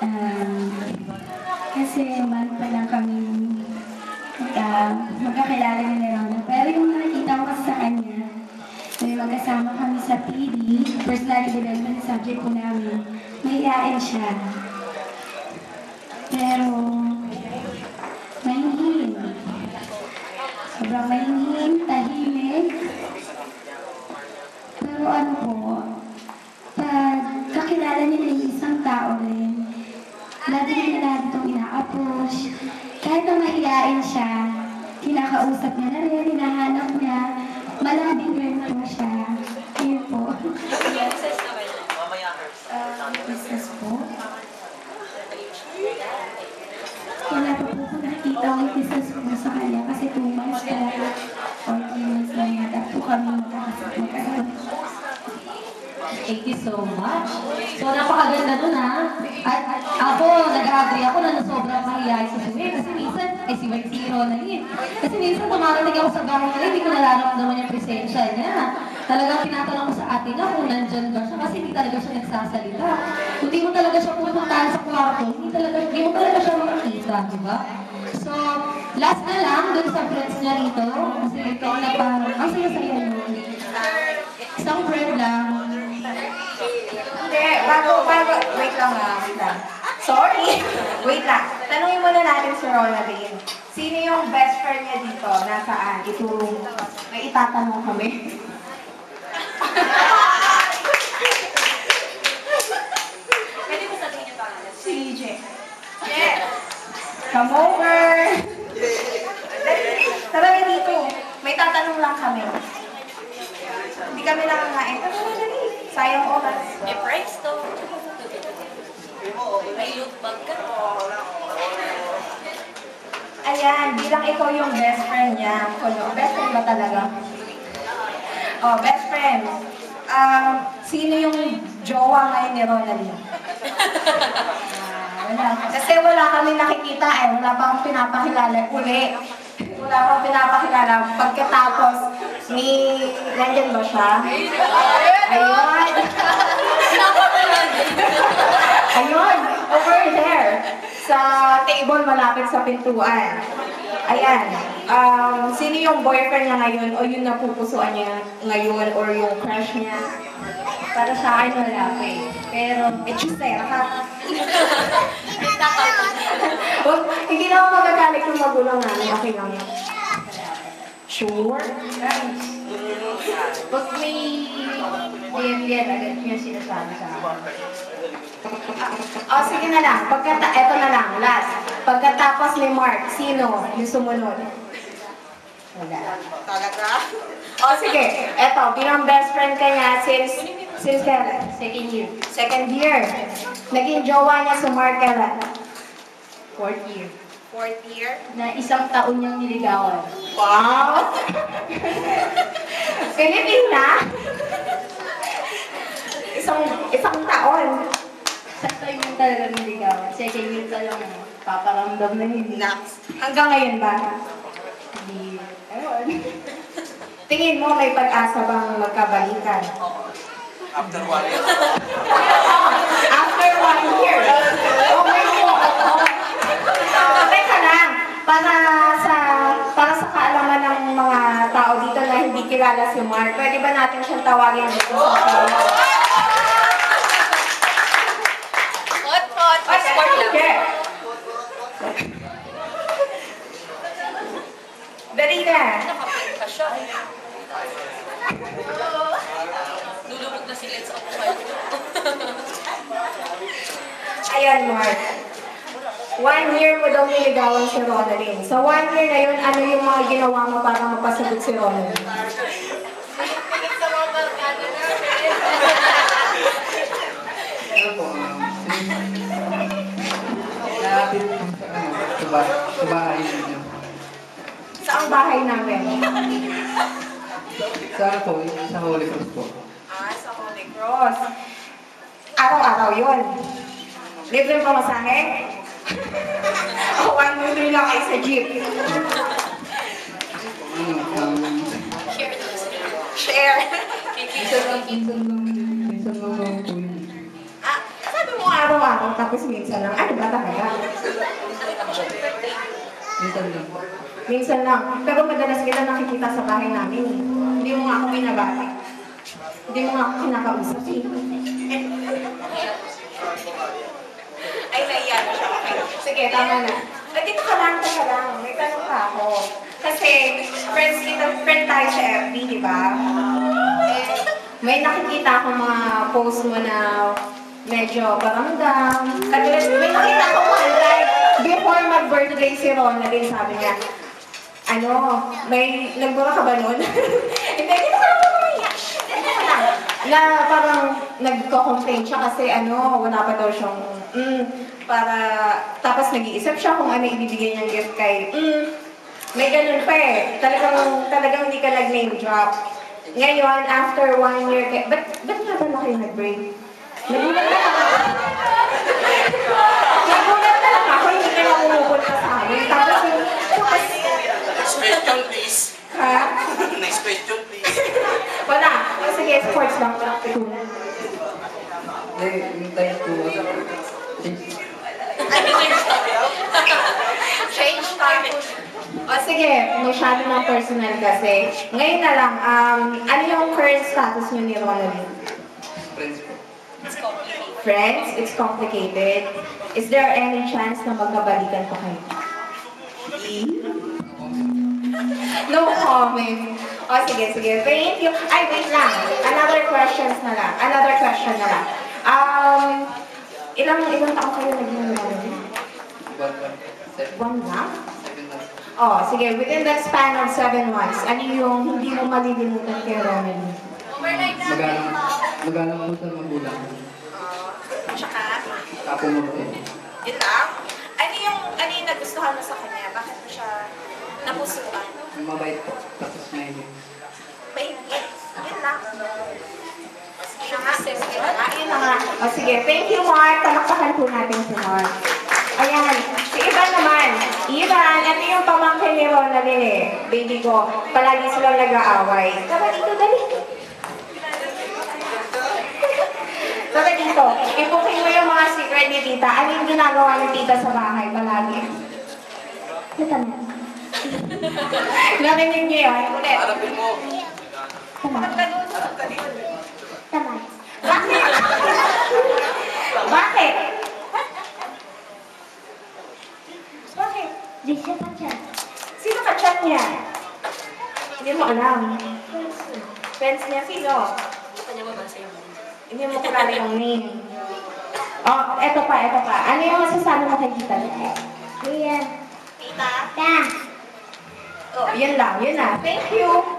Um, Kasi month pa lang kami magkakilala ni Rona. Pero yung nakita ko kasi sa kanya, may magkasama kami sa PD, personality development subject po namin, mahihain siya. Pero, mahinhin. Sobrang mahinhin, tahimik. Pero ano po, pag kakilala niya yung isang tao rin, lagi nila itong ina-approach. Kahit na mahihain siya, kinakausap niya na rin, hinahanap niya, malambing rin po siya. Yun po. Business po. Wala pa po po nakikita ang business po sa kanya kasi 2 months pa lang or 3 months lang yata po kami magkasama. Thank you so much. So, napakaganda nun ha. At ako, nag-agree ako na sobrang mahihayin sa Suwi. Kasi minsan, si Ronaldin. Kasi minsan, tumarating ako sa bahay nila, hindi ko nararamdaman yung presensya niya. Talagang tinatanong ko sa ate na kung nandyan ba siya kasi hindi talaga siya nagsasalita. Kung di mo talaga siya pupuntahan sa kwarto, hindi mo talaga siya makikita, di ba? So, last na lang, dun sa friends niya rito, kasi ito na parang, ang saya-saya nun. Isang friend lang. Hindi, wait lang. Sorry, wait lang. Tanungin muna natin si Ronaldin. Sino yung best friend niya dito? Nasaan? May itatanong kami. Pwede mo sabihin yung pangalan? Si Je. Come over. Tara dito. May tatanong lang kami. Hindi kami nangangain. Dali. Sayang oras. May price to. May loot bag ka. Ayan, bilang ikaw yung best friend niya. Best friend ba talaga? Oh, best friend. Sino yung jowa ngayon ni Ronaldin? Wala. Kasi wala kami nakikita eh. Wala pang pinapakilala uli. Wala pang pinapakilala. Pagkatapos ni... Nandyan ba siya? Ayun! Ayun! Over there! Sa table malapit sa pintuan. Ayan. Sino yung boyfriend niya ngayon o yung napupusuan niya ngayon or yung crush niya? Para sa akin wala pa eh. Pero, chusera ka. Hindi na ako magagalit yung magulang namin. Okay lang yan. Sure? Pag may DM agad niya sinasabi sa akin. Sige na lang. Eto na lang. Last. Pagkatapos ni Mark, sino yung sumunod? Wala. Talaga? Sige. Eto, bilang best friend ka niya since kailan? Second year. Second year. Naging jowa niya si Mark kailan? 4th year. Fourth year? Na isang taon niyang niligawan. Wow! Philippine na? Isang taon. Isang taon niyang talaga niligawan. Second year pa lang paparamdam na hindi. Hanggang ngayon ba? Hindi. Ayun. Tingin mo may pag-asa bang magkabalikan? After 1 year. After 1 year? Okay po. Teka lang. Para sa kaalaman ng mga tao dito na hindi kilala si Mark, pwede ba natin siyang tawagin dito sa show? Hot. Sport lang. Okay. Dali na. Nakapit pa siya. Lulubog na sila sa kapatid. Ayan, Mark. 1 year mo daw niligawan si Ronaldin. Sa 1 year na yun, ano yung mga ginawa mo para mapasagot si Ronaldin? Ano po, lapit sa bahay ninyo. Saang bahay namin? Sa ano po, sa Holy Cross po. Sa Holy Cross. Araw-araw yun. Libre pa masahe? O 1 lang kayo sa jeep? Share. Minsan lang po yun. Sabi mo araw-araw tapos minsan lang. Ano ba talaga? Minsan lang po. Minsan lang. Pero madalas kita nakikita sa bahay namin eh. Hindi mo nga ako binabati. Hindi mo nga ako kinakausap eh. Ay, naiya na siya. Okay. Sige, tama na. Dito ka lang, teka lang. May tanong pa ako. Kasi, friend tayo sa FB, di ba? Eh, may nakikita akong mga post mo na medyo barangdam. Katulad, may nakita akong one time, before mag-birthday si Ronaldin, sabi niya, may nagbura ka ba nun? Hindi, dito ka lang umiyak. Dito ka lang. Na parang nagko-complain siya kasi wala pa daw siyang, tapos nag-iisip siya kung ano ibibigay niyang gift kay, may ganun pa eh. Talagang hindi ka nag-name drop. Ngayon, after 1 year, ba't nga ba na kayo nag-break? Nagulat na lang ako. Nagulat na lang ako, hindi ka na pumupunta sa amin. Tapos Next question, please. ha? Next question, please. Wala. O sige, sports lang. Yung time po, Change topic. O sige, masyado ng personal kasi. Ngayon na lang, ano yung current status niyo ni Ronaldin? friends po. Friends? It's complicated. Is there any chance na magkabalikan pa kayo? No comment. O sige. Thank you. Ay, wait lang. Another question na lang. Ilang taon kayo naging Ronaldin? 1 1 lang? 7 lang. Oh, sige. Within that span of 7 months, ano yung hindi mo malilimutan kay Ronaldin? Magalang po sa magulang. Tsaka? Tapo mo po. Yun lang? Ano yung nagustuhan mo sa kanya? Bakit mo siya napusuan? Mabait po. Tapos may Mahigit. Yun lang. Yun na nga. O sige, thank you Mark. Palakpakan po natin si Mark. Ayan, si Ivan naman. Ivan, ito yung pamangkin ni Ronaldin eh. Baby ko, palagi silang nag-aaway. Tara dito, dali. Tara dito, ipukin mo yung mga secret ni tita. Ano yung ginagawa ni tita sa bahay palagi? Ito na. Narinig niyo yun? Ulit. Harapin mo. Tama. Bakit? Bakit? Bakit? Di siya pa siya. Sino ka-chat niya? Hindi mo alam. Friends niya, sino? Kanya ba ba sa'yo? Hindi mo kilala yung name. Oh, eto pa. Ano yung masasabi mo kay tita? Kuya. Tita? Ta. Oh, yun lang. Thank you.